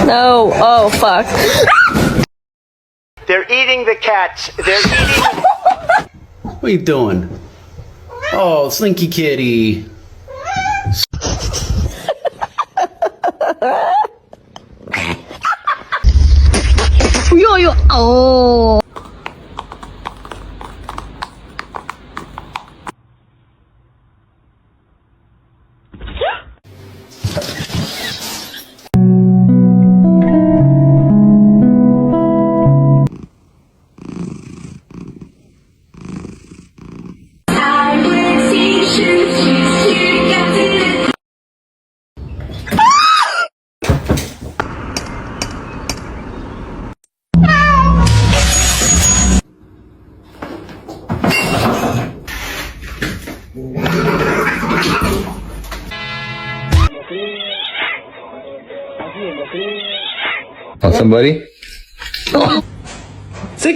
No. Oh, fuck. They're eating the cats. They're eating. What are you doing? Oh, Slinky Kitty. Yo. Oh. Somebody? Say,